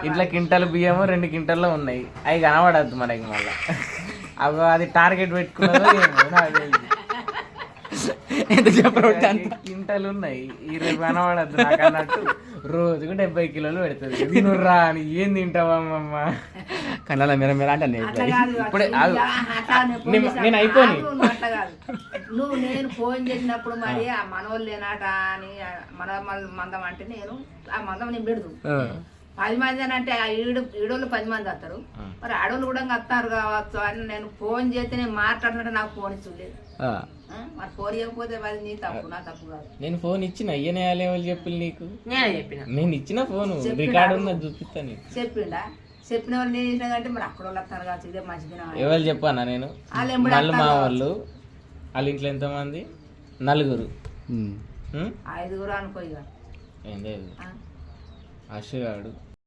ఇంట్లో క్వింటల్ బియ్యము 2 క్వింటల్లో ఉన్నాయి, అవి కనబడద్దు మనకి మళ్ళీ. అవి అది టార్గెట్ పెట్టుకున్నదో ఎంత చెప్పరు క్వింటల్ ఉన్నాయి, 20 కనబడద్దు నాకు అన్నట్టు. రోజుకు 70 కిలోలు పెడుతుంది. తినుర్రా అని ఏం తింటావమ్మ కన్నాల మీరు మీరు అంటే ఇప్పుడే నేను అయిపోయి నువ్వు నేను ఫోన్ చేసినప్పుడు మరి ఆ మనోళ్ళు లేనాట అని మన మందం అంటే నేను ఆ మందం నేను పెడదు 10 మంది అని అంటే ఈడోళ్ళు 10 మంది వస్తారు, మరి ఆడోళ్ళు కూడా వస్తారు కావచ్చు అని నేను ఫోన్ చేస్తే నేను మాట్లాడినట్టు నాకు ఫోన్ ఇచ్చలేదు. మరి ఫోన్ ఇవ్వకపోతే అది నీ తప్పు, నా తప్పు కాదు. నేను ఫోన్ ఇచ్చిన అయ్యనే వాళ్ళు చెప్పి నీకు నేను చెప్పిన నేను ఇచ్చిన ఫోన్ రికార్డు ఉన్నది చూపిస్తాను. చెప్పిండా? చెప్పిన వాళ్ళు నేను ఇచ్చిన కంటే మరి అక్కడ వాళ్ళు వస్తారు కావచ్చు, ఇదే మంచిదిన. ఎవరు చెప్పానా నేను? మళ్ళీ మా వాళ్ళు వాళ్ళ ఇంట్లో ఎంతమంది? 4. 5 అనుకో ఇక. ఏంది అశుగాడు